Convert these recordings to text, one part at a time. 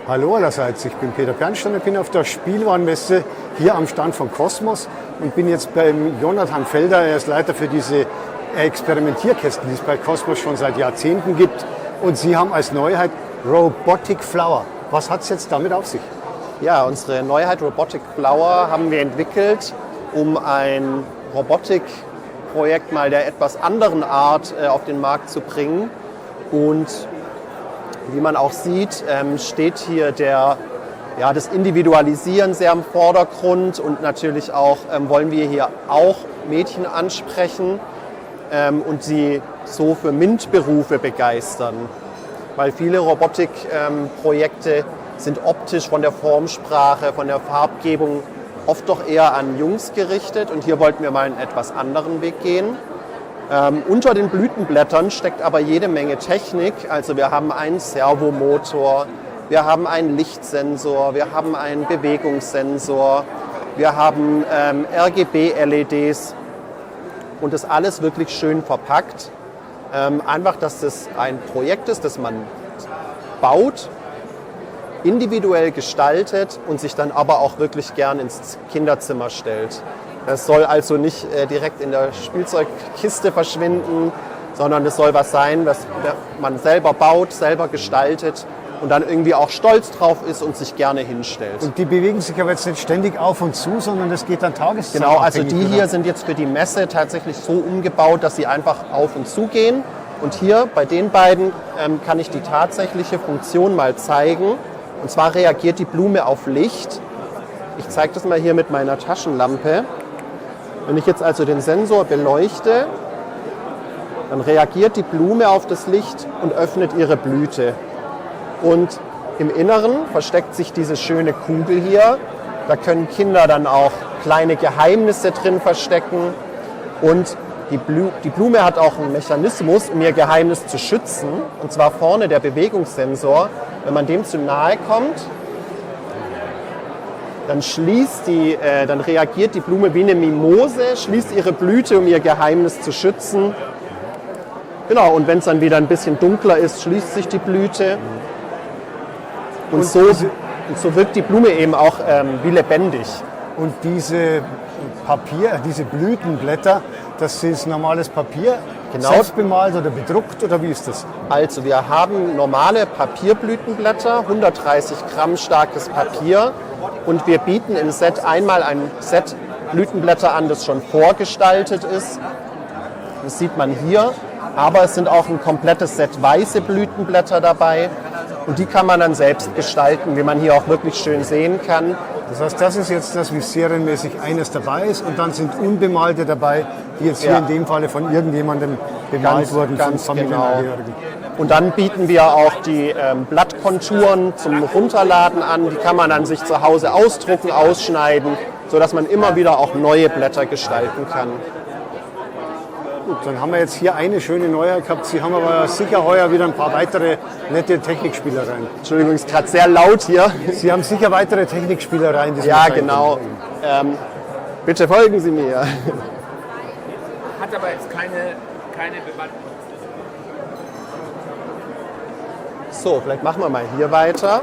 Hallo allerseits, ich bin Peter Bernstein, ich bin auf der Spielwarenmesse hier am Stand von Cosmos und bin jetzt beim Jonathan Felder, er ist Leiter für diese Experimentierkästen, die es bei Cosmos schon seit Jahrzehnten gibt. Und Sie haben als Neuheit Robotic Flower. Was hat es jetzt damit auf sich? Ja, unsere Neuheit Robotic Flower haben wir entwickelt, um ein Robotikprojekt mal der etwas anderen Art auf den Markt zu bringen. Und wie man auch sieht, steht hier das Individualisieren sehr im Vordergrund und natürlich auch wollen wir hier auch Mädchen ansprechen und sie so für MINT-Berufe begeistern. Weil viele Robotikprojekte sind optisch von der Formsprache, von der Farbgebung oft doch eher an Jungs gerichtet und hier wollten wir mal einen etwas anderen Weg gehen. Unter den Blütenblättern steckt aber jede Menge Technik. Also wir haben einen Servomotor, wir haben einen Lichtsensor, wir haben einen Bewegungssensor, wir haben RGB-LEDs und das alles wirklich schön verpackt. Einfach, dass das ein Projekt ist, das man baut, individuell gestaltet und sich dann aber auch wirklich gern ins Kinderzimmer stellt. Das soll also nicht direkt in der Spielzeugkiste verschwinden, sondern es soll was sein, was man selber baut, selber gestaltet und dann irgendwie auch stolz drauf ist und sich gerne hinstellt. Und die bewegen sich aber jetzt nicht ständig auf und zu, sondern das geht dann tagesabhängig. Genau, also die hier sind jetzt für die Messe tatsächlich so umgebaut, dass sie einfach auf und zu gehen. Und hier bei den beiden kann ich die tatsächliche Funktion mal zeigen. Und zwar reagiert die Blume auf Licht. Ich zeige das mal hier mit meiner Taschenlampe. Wenn ich jetzt also den Sensor beleuchte, dann reagiert die Blume auf das Licht und öffnet ihre Blüte. Und im Inneren versteckt sich diese schöne Kugel hier. Da können Kinder dann auch kleine Geheimnisse drin verstecken. Und die Blume hat auch einen Mechanismus, um ihr Geheimnis zu schützen. Und zwar vorne der Bewegungssensor. Wenn man dem zu nahe kommt, dann reagiert die Blume wie eine Mimose, schließt ihre Blüte, um ihr Geheimnis zu schützen. Genau, und wenn es dann wieder ein bisschen dunkler ist, schließt sich die Blüte. Und so wirkt die Blume eben auch wie lebendig. Und diese Blütenblätter, das ist normales Papier, genau. Selbst bemalt oder bedruckt oder wie ist das? Also wir haben normale Papierblütenblätter, 130 Gramm starkes Papier und wir bieten im Set einmal ein Set Blütenblätter an, das schon vorgestaltet ist. Das sieht man hier, aber es sind auch ein komplettes Set weiße Blütenblätter dabei und die kann man dann selbst gestalten, wie man hier auch wirklich schön sehen kann. Das heißt, das ist jetzt das, wie serienmäßig eines dabei ist und dann sind unbemalte dabei, die jetzt hier in dem Falle von irgendjemandem bemalt wurden, von Familienangehörigen. Und dann bieten wir auch die Blattkonturen zum Runterladen an. Die kann man dann sich zu Hause ausdrucken, ausschneiden, sodass man immer wieder auch neue Blätter gestalten kann. Gut, dann haben wir jetzt hier eine schöne Neuheit gehabt. Sie haben aber sicher heuer wieder ein paar weitere nette Technikspielereien. Entschuldigung, es ist gerade sehr laut hier. Sie haben sicher weitere Technikspielereien. Die ja, genau. Bitte folgen Sie mir. Hat aber jetzt keine Bewandtnis. So, vielleicht machen wir mal hier weiter.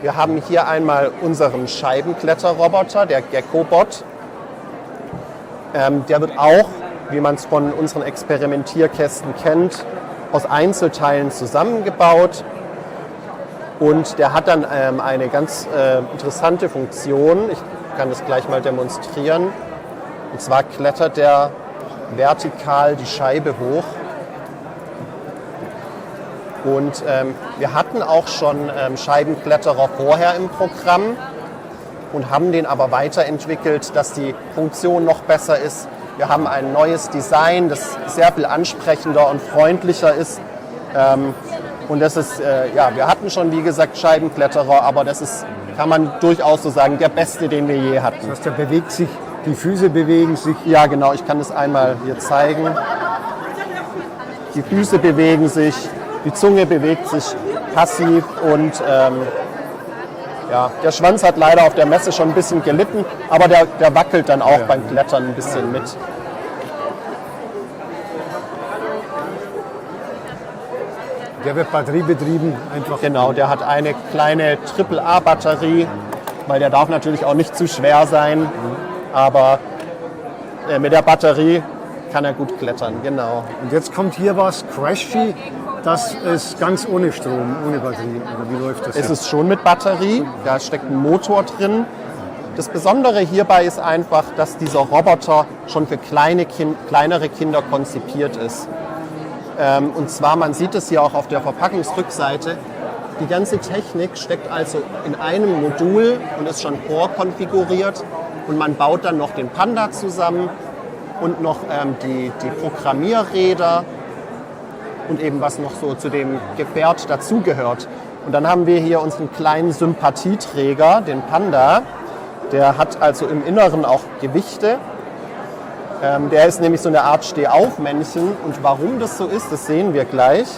Wir haben hier einmal unseren Scheibenkletterroboter, der Gecko-Bot. Der wird auch, wie man es von unseren Experimentierkästen kennt, aus Einzelteilen zusammengebaut. Und der hat dann eine ganz interessante Funktion. Ich kann das gleich mal demonstrieren. Und zwar klettert der vertikal die Scheibe hoch. Und wir hatten auch schon Scheibenkletterer vorher im Programm und haben den aber weiterentwickelt, dass die Funktion noch besser ist. Wir haben ein neues Design, das sehr viel ansprechender und freundlicher ist. Und das ist, wir hatten schon, wie gesagt, Scheibenkletterer, aber das ist, kann man durchaus so sagen, der beste, den wir je hatten. Das heißt, der bewegt sich, die Füße bewegen sich. Ja, genau, ich kann das einmal hier zeigen. Die Füße bewegen sich, die Zunge bewegt sich passiv und der Schwanz hat leider auf der Messe schon ein bisschen gelitten, aber der wackelt dann auch beim Klettern ein bisschen mit. Der wird batteriebetrieben, einfach. Genau, der hat eine kleine AAA-Batterie, weil der darf natürlich auch nicht zu schwer sein, aber mit der Batterie kann er gut klettern, genau. Und jetzt kommt hier was, Crashy, das ist ganz ohne Strom, ohne Batterie. Oder wie läuft das? Es ist schon mit Batterie, da steckt ein Motor drin. Das Besondere hierbei ist einfach, dass dieser Roboter schon für kleinere Kinder konzipiert ist. Und zwar, man sieht es hier auch auf der Verpackungsrückseite, die ganze Technik steckt also in einem Modul und ist schon vorkonfiguriert. Und man baut dann noch den Panda zusammen und noch die Programmierräder und eben was noch so zu dem Gefährt dazugehört. Und dann haben wir hier unseren kleinen Sympathieträger, den Panda. Der hat also im Inneren auch Gewichte. Der ist nämlich so eine Art Stehaufmännchen. Und warum das so ist, das sehen wir gleich.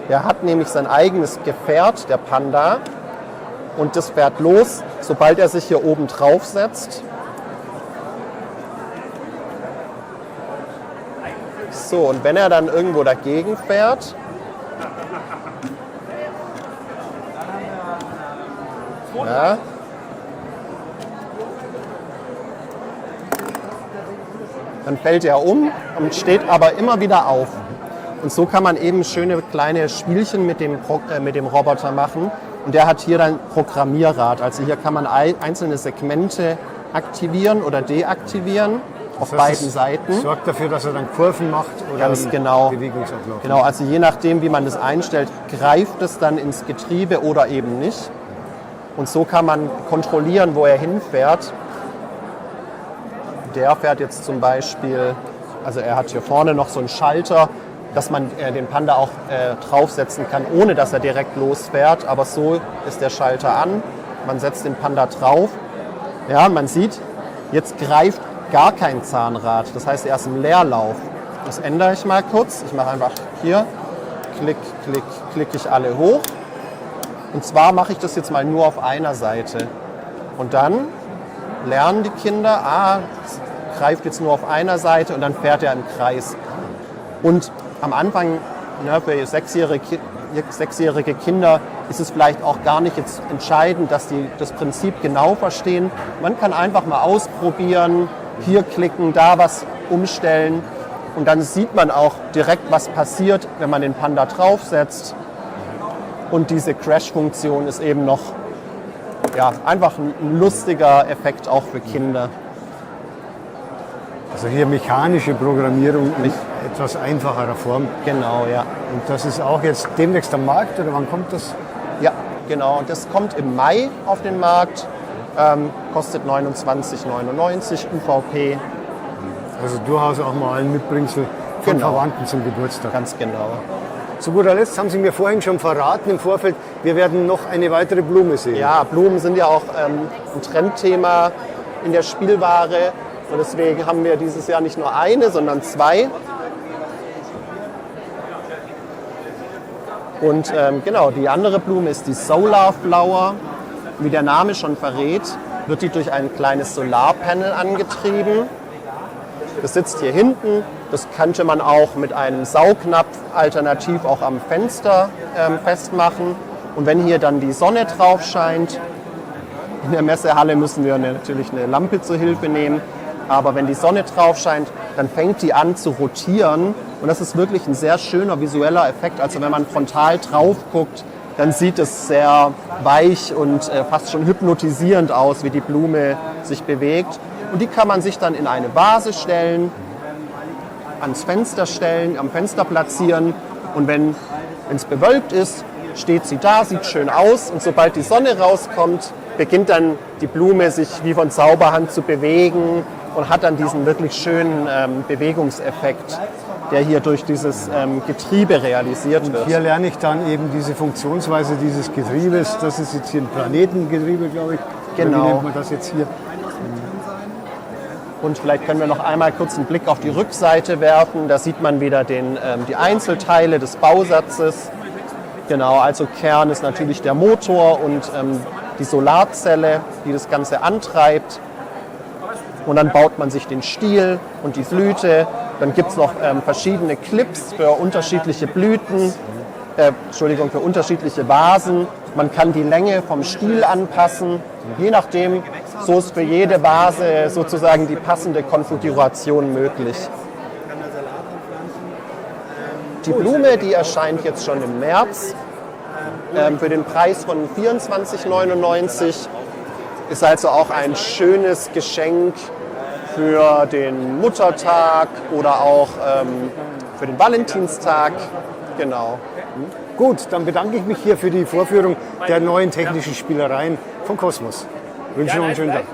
Der hat nämlich sein eigenes Gefährt, der Panda. Und das fährt los, sobald er sich hier oben drauf setzt. So, und wenn er dann irgendwo dagegen fährt, ja, dann fällt er um und steht aber immer wieder auf. Und so kann man eben schöne kleine Spielchen mit dem Roboter machen. Und der hat hier dann Programmierrad. Also hier kann man einzelne Segmente aktivieren oder deaktivieren auf beiden Seiten. Sorgt dafür, dass er dann Kurven macht oder Ganz genau. Bewegungsablauf. Genau, also je nachdem, wie man das einstellt, greift es dann ins Getriebe oder eben nicht. Und so kann man kontrollieren, wo er hinfährt. Der fährt jetzt zum Beispiel, also er hat hier vorne noch so einen Schalter, dass man den Panda auch draufsetzen kann, ohne dass er direkt losfährt. Aber so ist der Schalter an. Man setzt den Panda drauf. Ja, und man sieht, jetzt greift gar kein Zahnrad. Das heißt, er ist im Leerlauf. Das ändere ich mal kurz. Ich mache einfach hier, klick, klick, klicke ich alle hoch. Und zwar mache ich das jetzt mal nur auf einer Seite. Und dann lernen die Kinder, es greift jetzt nur auf einer Seite und dann fährt er im Kreis. Und am Anfang, für sechsjährige Kinder ist es vielleicht auch gar nicht jetzt entscheidend, dass die das Prinzip genau verstehen. Man kann einfach mal ausprobieren, hier klicken, da was umstellen und dann sieht man auch direkt, was passiert, wenn man den Panda draufsetzt. Und diese Crash-Funktion ist eben noch einfach ein lustiger Effekt auch für Kinder. Also hier mechanische Programmierung in etwas einfacherer Form. Genau, ja. Und das ist auch jetzt demnächst am Markt, oder wann kommt das? Genau. Und das kommt im Mai auf den Markt, kostet 29,99 UVP. Also durchaus auch mal ein Mitbringsel von Genau. Verwandten zum Geburtstag. Ganz genau. Zu guter Letzt haben Sie mir vorhin schon verraten im Vorfeld, wir werden noch eine weitere Blume sehen. Ja, Blumen sind ja auch ein Trendthema in der Spielware. Und deswegen haben wir dieses Jahr nicht nur eine, sondern zwei. Und genau, die andere Blume ist die Solar Flower. Wie der Name schon verrät, wird die durch ein kleines Solarpanel angetrieben. Das sitzt hier hinten. Das könnte man auch mit einem Saugnapf alternativ auch am Fenster festmachen. Und wenn hier dann die Sonne drauf scheint, in der Messehalle müssen wir natürlich eine Lampe zur Hilfe nehmen. Aber wenn die Sonne drauf scheint, dann fängt die an zu rotieren. Und das ist wirklich ein sehr schöner visueller Effekt. Also wenn man frontal drauf guckt, dann sieht es sehr weich und fast schon hypnotisierend aus, wie die Blume sich bewegt. Und die kann man sich dann in eine Vase stellen, ans Fenster stellen, am Fenster platzieren. Und wenn es bewölkt ist, steht sie da, sieht schön aus. Und sobald die Sonne rauskommt, beginnt dann die Blume sich wie von Zauberhand zu bewegen und hat dann diesen wirklich schönen Bewegungseffekt, der hier durch dieses Getriebe realisiert wird. Hier lerne ich dann eben diese Funktionsweise dieses Getriebes. Das ist jetzt hier ein Planetengetriebe, glaube ich. Genau. Oder wie nennt man das jetzt hier? Und vielleicht können wir noch einmal kurz einen Blick auf die Rückseite werfen. Da sieht man wieder die Einzelteile des Bausatzes. Genau, also Kern ist natürlich der Motor und die Solarzelle, die das Ganze antreibt. Und dann baut man sich den Stiel und die Blüte. Dann gibt es noch verschiedene Clips für unterschiedliche Blüten. für unterschiedliche Vasen. Man kann die Länge vom Stiel anpassen. Je nachdem, so ist für jede Vase sozusagen die passende Konfiguration möglich. Die Blume, die erscheint jetzt schon im März. Für den Preis von 24,99 ist also auch ein schönes Geschenk für den Muttertag oder auch für den Valentinstag. Genau. Gut, dann bedanke ich mich hier für die Vorführung der neuen technischen Spielereien von Cosmos. Wünsche noch einen schönen Tag.